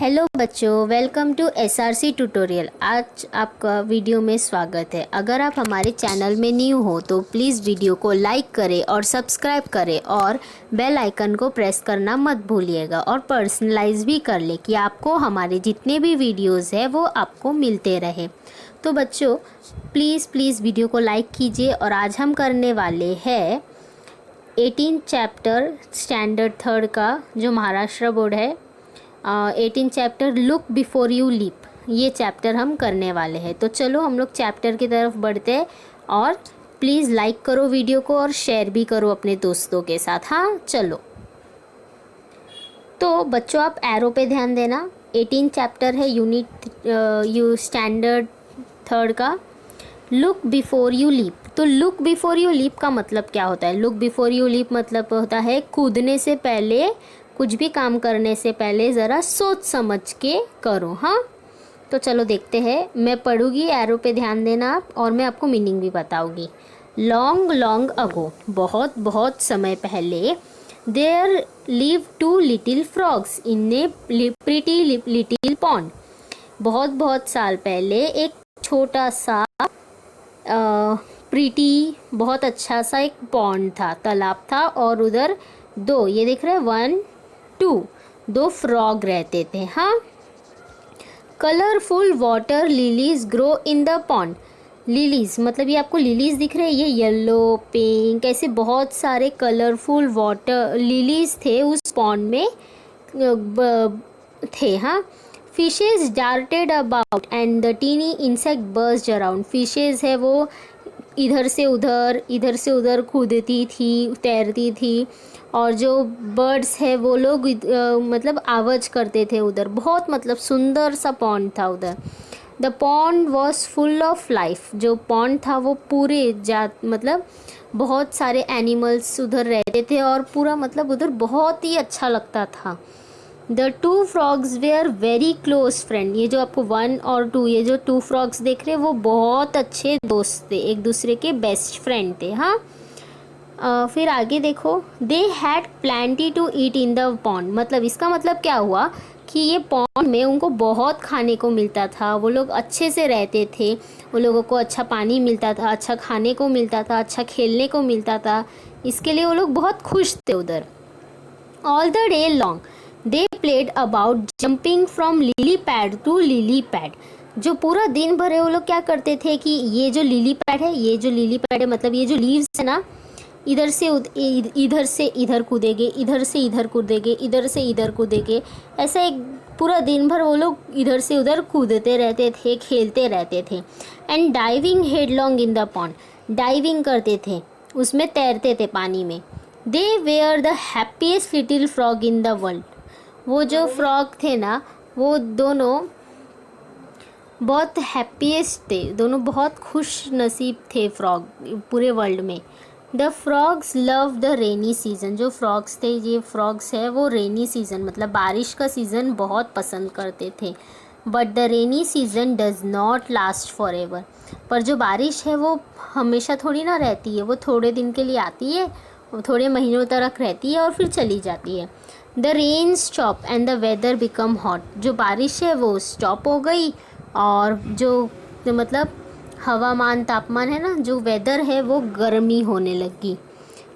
Hello बच्चों, welcome to SRC tutorial. आज आपका वीडियो में स्वागत है। अगर आप हमारे चैनल में न्यू हो तो प्लीज़ वीडियो को लाइक करें और सब्सक्राइब करें और बेल आइकन को प्रेस करना मत भूलिएगा और पर्सनलाइज भी कर ले कि आपको हमारे जितने भी वीडियोस है वो आपको मिलते रहे। तो बच्चों प्लीज़ वीडियो को लाइक कीजिए। और आज हम करने वाले हैं 18 चैप्टर स्टैंडर्ड 3 का जो महाराष्ट्र बोर्ड है 18 chapter look before you leap, ये चैप्टर हम करने वाले हैं। तो चलो हम लोग चैप्टर की तरफ बढ़ते हैं और प्लीज़ लाइक करो वीडियो को और शेयर भी करो अपने दोस्तों के साथ। हाँ चलो, तो बच्चों आप एरो पे ध्यान देना। 18 चैप्टर है यूनिट स्टैंडर्ड 3 का लुक बिफोर यू लीप। तो लुक बिफोर यू लीप का मतलब क्या होता है? लुक बिफोर यू लीप मतलब होता है कूदने से पहले, कुछ भी काम करने से पहले ज़रा सोच समझ के करो। हाँ तो चलो देखते हैं। मैं पढ़ूँगी, एरो पे ध्यान देना आप, और मैं आपको मीनिंग भी बताऊँगी। लॉन्ग लॉन्ग अगो, बहुत बहुत समय पहले, there live 2 little frogs in a pretty little pond. बहुत बहुत साल पहले एक छोटा सा प्रीटी, बहुत अच्छा सा एक पॉन्ड था, तालाब था, और उधर दो, ये दिख रहा है 1 2, 2 फ्रॉग रहते थे। हाँ, colourful water lilies grow in the pond. Lilies मतलब ये आपको लिलीज दिख रहे हैं, ये येलो पिंक ऐसे बहुत सारे कलरफुल वाटर लिलीज थे उस पॉन्ड में थे। हाँ, fishes darted about and the tiny insect burst around. Fishes है वो इधर से उधर कूदती थी, तैरती थी, और जो बर्ड्स है वो लोग मतलब आवाज़ करते थे उधर। बहुत मतलब सुंदर सा पॉन्ड था उधर। The pond was full of life. जो पॉन्ड था वो पूरे मतलब बहुत सारे एनिमल्स उधर रहते थे और पूरा मतलब उधर बहुत ही अच्छा लगता था। The 2 frogs were very close friend. ये जो आपको 1 और 2, ये जो 2 फ्रॉग्स देख रहे हैं वो बहुत अच्छे दोस्त थे, एक दूसरे के बेस्ट फ्रेंड थे। हाँ, फिर आगे देखो, they had plenty to eat in the pond. मतलब इसका मतलब क्या हुआ कि ये पॉन्ड में उनको बहुत खाने को मिलता था, वो लोग अच्छे से रहते थे, वो लोगों को अच्छा पानी मिलता था, अच्छा खाने को मिलता था, अच्छा खेलने को मिलता था, इसके लिए वो लोग बहुत खुश थे उधर। All the day long they played about jumping from lily pad to lily pad. जो पूरा दिन भर है वो लोग क्या करते थे कि ये जो लिली पैड है, मतलब ये जो लीव्स है ना, इधर से इधर कूदेंगे, इधर से इधर कूदेंगे, इधर से इधर कूदेंगे, ऐसा एक पूरा दिन भर वो लोग इधर से उधर कूदते रहते थे, खेलते रहते थे। And diving headlong in the pond, diving करते थे, उसमें तैरते थे पानी में। They were the happiest little frog in the world. वो जो फ्रॉग थे ना, वो दोनों बहुत हैप्पीएस्ट थे, दोनों बहुत खुश नसीब थे फ्रॉग पूरे वर्ल्ड में। The frogs love the rainy season. जो फ्रॉग्स थे, ये फ्रॉग्स है वो रेनी सीजन मतलब बारिश का सीज़न बहुत पसंद करते थे। But the rainy season does not last for ever. पर जो बारिश है वो हमेशा थोड़ी ना रहती है, वो थोड़े दिन के लिए आती है, वो थोड़े महीनों तक रहती है और फिर चली जाती है। The rain stop and the weather become hot. जो बारिश है वो स्टॉप हो गई और जो मतलब हवामान तापमान है ना, जो वेदर है वो गर्मी होने लगी।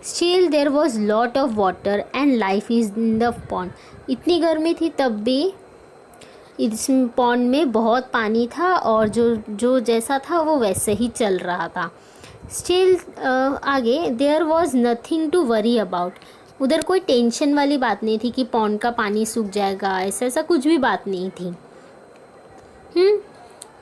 Still there was lot of water and life is in the pond. इतनी गर्मी थी तब भी इस पॉन्ड में बहुत पानी था और जो जैसा था वो वैसे ही चल रहा था। स्टिल आगे there was nothing to worry about. उधर कोई टेंशन वाली बात नहीं थी कि पॉन्ड का पानी सूख जाएगा, ऐसा कुछ भी बात नहीं थी।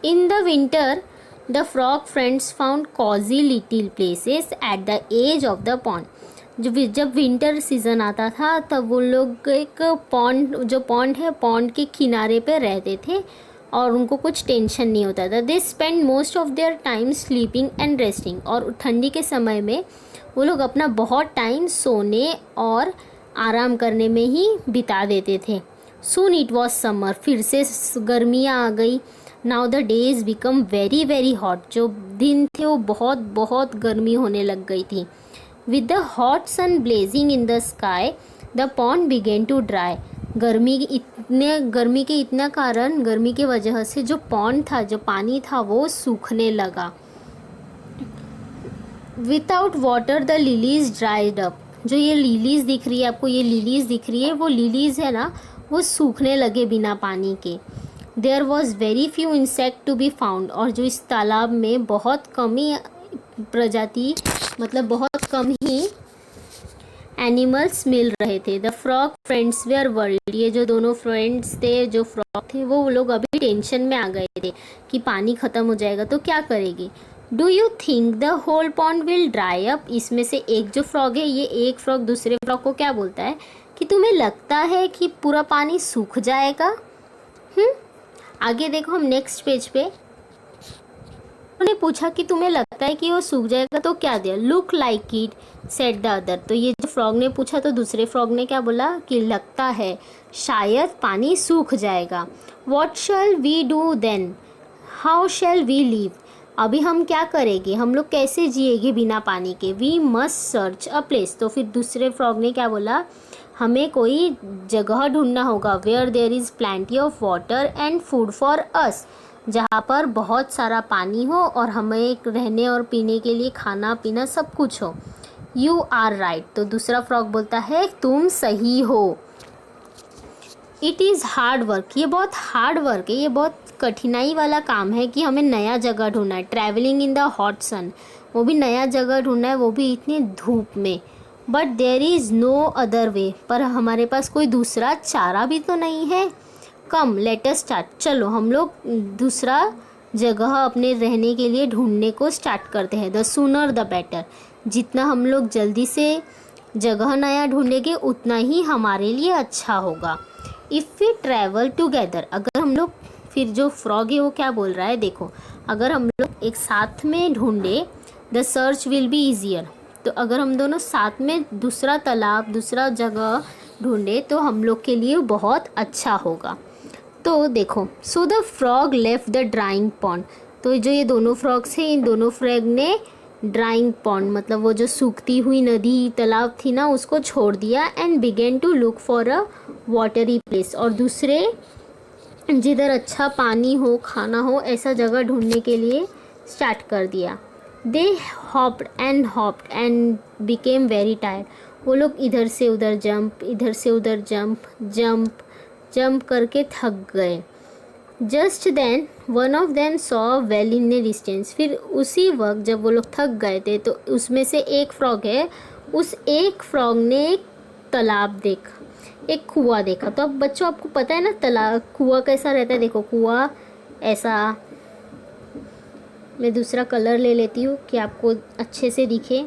In the winter the frog friends found cozy little places at the edge of the pond. जब विंटर सीजन आता था तब वो लोग एक पॉन्ड है, पॉन्ड के किनारे पे रहते थे और उनको कुछ टेंशन नहीं होता था। They spend most of their time sleeping and resting. और ठंडी के समय में वो लोग अपना बहुत टाइम सोने और आराम करने में ही बिता देते थे। सून इट वॉज समर, फिर से गर्मियाँ आ गई। Now the days become very very hot. जो दिन थे वो बहुत बहुत गर्मी होने लग गई थी। With the hot sun blazing in the sky the pond began to dry. गर्मी गर्मी के इतना कारण, गर्मी के वजह से जो पॉन्ड था, जो पानी था, वो सूखने लगा। Without water the lilies dried up. जो ये लिलीज दिख रही है आपको, ये लिलीज दिख रही है, वो लिलीज है ना, वो सूखने लगे बिना पानी के। There was very few insect to be found. और जो इस तालाब में बहुत कम ही प्रजाति, मतलब बहुत कम ही एनिमल्स मिल रहे थे। The frog friends were world. ये जो दोनों फ्रेंड्स थे, जो फ्रॉग थे, वो लोग अभी टेंशन में आ गए थे कि पानी ख़त्म हो जाएगा तो क्या करेगी। Do you think the whole pond will dry up. इसमें से एक जो फ्रॉग है, ये एक फ्रॉग दूसरे फ्रॉग को क्या बोलता है कि तुम्हें लगता है कि पूरा पानी सूख जाएगा। आगे देखो, हम नेक्स्ट पेज पे, उन्होंने पूछा कि तुम्हें लगता है कि वो सूख जाएगा तो क्या दिया। Look like it said the other. तो ये जो फ्रॉग ने पूछा तो दूसरे फ्रॉग ने क्या बोला कि लगता है शायद पानी सूख जाएगा। What shall we do then, how shall we live. अभी हम क्या करेंगे, हम लोग कैसे जिएंगे बिना पानी के। We must search a place. तो फिर दूसरे फ्रॉग ने क्या बोला, हमें कोई जगह ढूंढना होगा। Where there is plenty of water and food for us. जहाँ पर बहुत सारा पानी हो और हमें रहने और पीने के लिए खाना पीना सब कुछ हो। You are right. तो दूसरा फ्रॉग बोलता है तुम सही हो। It is hard work. ये बहुत हार्ड वर्क है, ये बहुत कठिनाई वाला काम है कि हमें नया जगह ढूंढना है। Travelling in the hot sun, वो भी नया जगह ढूंढना है, वो भी इतनी धूप में। But there is no other way. पर हमारे पास कोई दूसरा चारा भी तो नहीं है। कम लेट अस स्टार्ट। चलो हम लोग दूसरा जगह अपने रहने के लिए ढूंढने को स्टार्ट करते हैं। The sooner the better. जितना हम लोग जल्दी से जगह नया ढूंढेंगे उतना ही हमारे लिए अच्छा होगा। If we travel together. अगर हम लोग, फिर जो फ्रॉग है वो क्या बोल रहा है देखो, अगर हम लोग एक साथ में ढूंढे the search will be easier. तो अगर हम दोनों साथ में दूसरा तालाब, दूसरा जगह ढूंढे तो हम लोग के लिए बहुत अच्छा होगा। तो देखो, so the frog left the drawing pond. तो जो ये दोनों फ्रॉग्स हैं, इन दोनों फ्रॉग ने ड्राइंग पॉन्ड, मतलब वो जो सूखती हुई नदी तालाब थी ना, उसको छोड़ दिया। And began to look for a watery place. और दूसरे जिधर अच्छा पानी हो, खाना हो, ऐसा जगह ढूंढने के लिए स्टार्ट कर दिया। They hopped and became very tired. वो लोग इधर से उधर जंप, इधर से उधर जंप जंप जंप करके थक गए। Just then one of them saw well in a distance. फिर उसी वक्त जब वो लोग थक गए थे तो उसमें से एक फ्रॉग है, उस एक फ्रॉग ने एक तालाब देखा, एक कुआं देखा। तो अब बच्चों आपको पता है ना तालाब, कुआं कैसा रहता है। देखो कुआं ऐसा, मैं दूसरा कलर ले लेती हूँ कि आपको अच्छे से दिखे।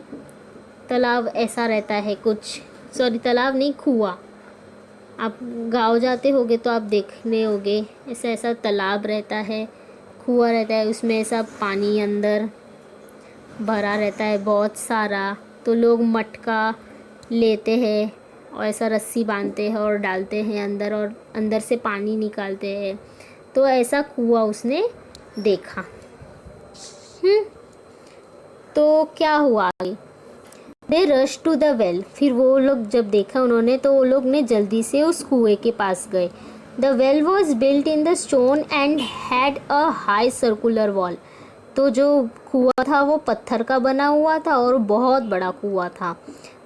तालाब ऐसा रहता है कुछ, सॉरी तालाब नहीं, कुआं। आप गाँव जाते होगे तो आप देखने होगे, ऐसा ऐसा तालाब रहता है, कुआं रहता है, उसमें ऐसा पानी अंदर भरा रहता है बहुत सारा। तो लोग मटका लेते हैं और ऐसा रस्सी बांधते हैं और डालते हैं अंदर और अंदर से पानी निकालते हैं। तो ऐसा कुआं उसने देखा। तो क्या हुआ आगे, दे रश टू द वेल। फिर वो लोग जब देखा उन्होंने तो वो लोग ने जल्दी से उस कुएं के पास गए। The well was built in the stone and had a high circular wall. तो जो कुआं था वो पत्थर का बना हुआ था और बहुत बड़ा कुआं था।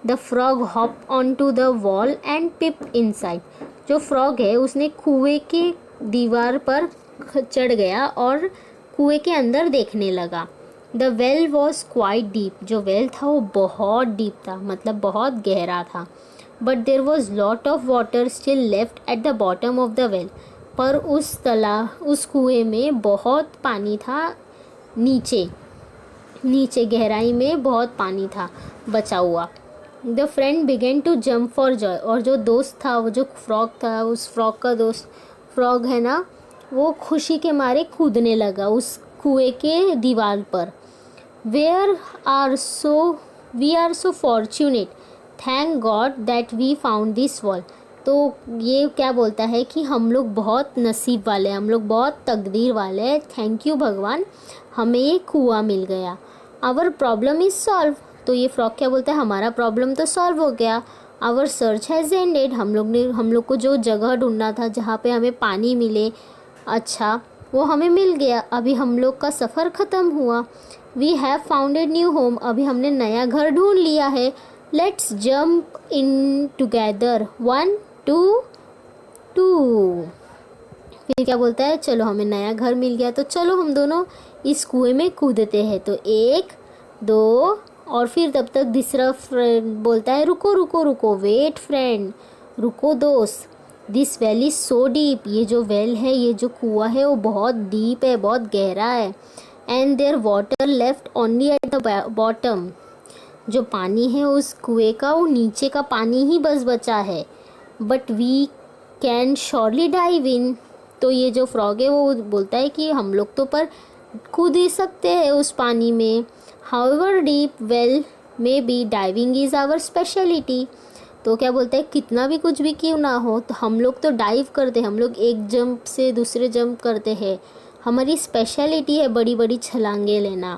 The frog hop on to the wall and peep inside. जो फ्रॉग है उसने कुएं की दीवार पर चढ़ गया और कुएं के अंदर देखने लगा। The well was quite deep. जो वेल था वो बहुत डीप था, मतलब बहुत गहरा था। But there was lot of water still left eight the bottom of the well. पर उस कुएं में बहुत पानी था, नीचे गहराई में बहुत पानी था बचा हुआ। The friend began to jump for joy. और जो दोस्त था, वो जो फ्रॉग था, उस फ्रॉग का दोस्त फ्रॉग है ना, वो खुशी के मारे कूदने लगा उस कुएं के दीवार पर। We are so fortunate, thank God that we found this wall. तो ये क्या बोलता है कि हम लोग बहुत नसीब वाले हैं, हम लोग बहुत तकदीर वाले हैं, थैंक यू भगवान, हमें ये कुआं मिल गया। Our problem is solve. तो ये फ्रॉग क्या बोलता है, हमारा प्रॉब्लम तो सॉल्व हो गया। आवर सर्च हैज़ एंडेड, हम लोग को जो जगह ढूंढना था जहाँ पे हमें पानी मिले, अच्छा वो हमें मिल गया, अभी हम लोग का सफ़र ख़त्म हुआ। We have found a new home, अभी हमने नया घर ढूंढ लिया है। Let's jump in together, 1 2 2। फिर क्या बोलता है, चलो हमें नया घर मिल गया तो चलो हम दोनों इस कुएं में कूदते हैं। तो 1 2, और फिर तब तक तीसरा फ्रेंड बोलता है रुको रुको रुको, वेट फ्रेंड, रुको दोस्त, this well is so deep, ये जो वेल है, ये जो कुआं है वो बहुत डीप है, बहुत गहरा है। And there water left only at the bottom, जो पानी है उस कुएं का वो नीचे का पानी ही बस बचा है। But we can surely dive in, तो ये जो फ्रॉग है वो बोलता है कि हम लोग तो पर कूद ही सकते हैं उस पानी में। However deep well may be, diving is our speciality, तो क्या बोलता है, कितना भी कुछ भी क्यों ना हो तो हम लोग तो डाइव करते हैं, हम लोग एक जंप से दूसरे जंप करते हैं, हमारी स्पेशलिटी है बड़ी बड़ी छलांगे लेना।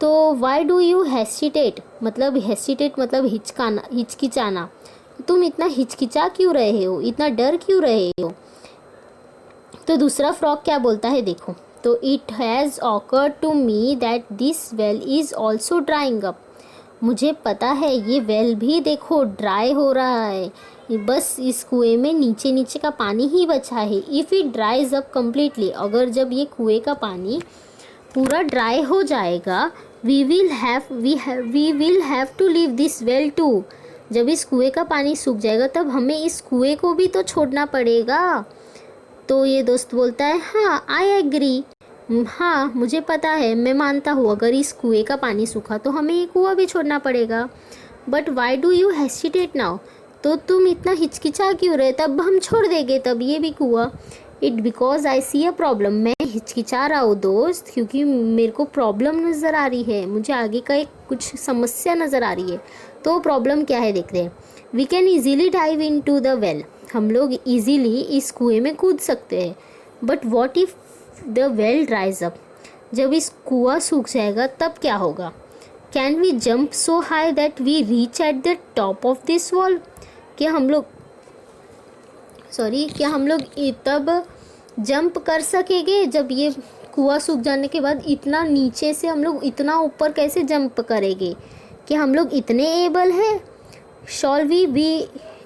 तो वाई डू यू हेसिटेट, मतलब हेसिटेट मतलब हिचकिचाना, तुम इतना हिचकिचा क्यों रहे हो, इतना डर क्यों रहे हो। तो दूसरा फ्रॉग क्या बोलता है देखो, तो it has occurred to me that this well is also drying up, मुझे पता है ये वेल भी देखो ड्राई हो रहा है, बस इस कुएं में नीचे नीचे का पानी ही बचा है। इफ़ इट ड्राइज अप कम्प्लीटली, अगर जब ये कुएं का पानी पूरा ड्राई हो जाएगा, we will have to leave this well too, जब इस कुएं का पानी सूख जाएगा तब हमें इस कुएं को भी तो छोड़ना पड़ेगा। तो ये दोस्त बोलता है हाँ आई एग्री, हाँ मुझे पता है, मैं मानता हूँ, अगर इस कुएं का पानी सूखा तो हमें ये कुआं भी छोड़ना पड़ेगा। But why do you hesitate now, तो तुम इतना हिचकिचा क्यों रहे, तब हम छोड़ देंगे तब ये भी कुआं। It because I see a problem, मैं हिचकिचा रहा हूँ दोस्त क्योंकि मेरे को प्रॉब्लम नज़र आ रही है, मुझे आगे का एक कुछ समस्या नज़र आ रही है। तो प्रॉब्लम क्या है देखते हैं। We can easily dive into the well, हम लोग ईजीली इस कुएं में कूद सकते हैं। But what if the well dries up, जब इस कुआं सूख जाएगा तब क्या होगा। Can we jump so high that we reach at the top of this wall, क्या हम लोग तब जंप कर सकेंगे, जब ये कुआं सूख जाने के बाद इतना नीचे से हम लोग इतना ऊपर कैसे जंप करेंगे, क्या हम लोग इतने एबल हैं। Shall we be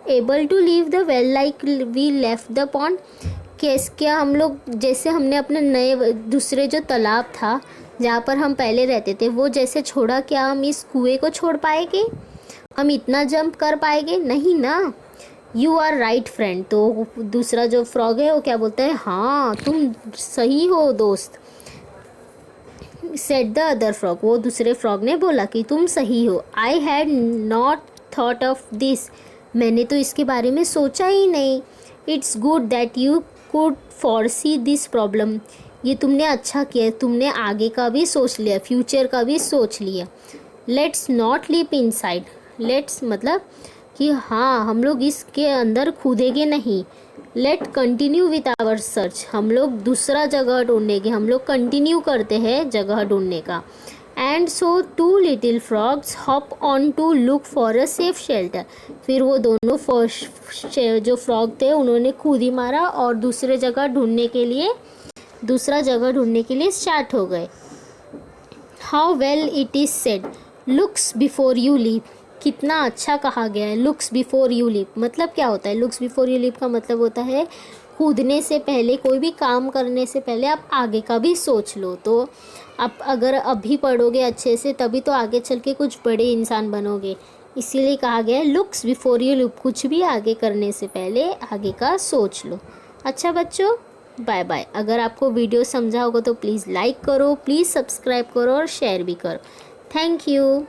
able to leave the well like we left the pond, क्या हम लोग जैसे हमने अपने नए दूसरे जो तालाब था जहाँ पर हम पहले रहते थे वो जैसे छोड़ा, क्या हम इस कुएं को छोड़ पाएंगे, हम इतना जंप कर पाएंगे, नहीं ना। यू आर राइट फ्रेंड, तो दूसरा जो फ्रॉग है वो क्या बोलता है, हाँ तुम सही हो दोस्त। सेड द अदर फ्रॉग, वो दूसरे फ्रॉग ने बोला कि तुम सही हो। I had not thought of this, मैंने तो इसके बारे में सोचा ही नहीं। It's good that you could foresee this problem, ये तुमने अच्छा किया, तुमने आगे का भी सोच लिया, फ्यूचर का भी सोच लिया। Let's not leap inside, let's मतलब कि हाँ हम लोग इसके अंदर कूदेंगे नहीं। Let continue with our search, हम लोग दूसरा जगह ढूंढेंगे, हम लोग कंटिन्यू करते हैं जगह ढूंढने का। And so 2 little frogs hop on to look for a safe shelter, फिर वो दोनों जो फ्रॉग थे उन्होंने कूदी मारा और दूसरा जगह ढूंढने के लिए स्टार्ट हो गए। How well it is said, looks before you leap, कितना अच्छा कहा गया है। लुक्स बिफोर यू लीप मतलब क्या होता है, लुक्स बिफोर यू लीप का मतलब होता है कूदने से पहले, कोई भी काम करने से पहले आप आगे का भी सोच लो। तो आप अगर अभी पढ़ोगे अच्छे से तभी तो आगे चल के कुछ बड़े इंसान बनोगे, इसीलिए कहा गया है लुक्स बिफोर यू लीप, कुछ भी आगे करने से पहले आगे का सोच लो। अच्छा बच्चों, बाय बाय। अगर आपको वीडियो समझा होगा तो प्लीज़ लाइक करो, प्लीज़ सब्सक्राइब करो और शेयर भी करो। Thank you.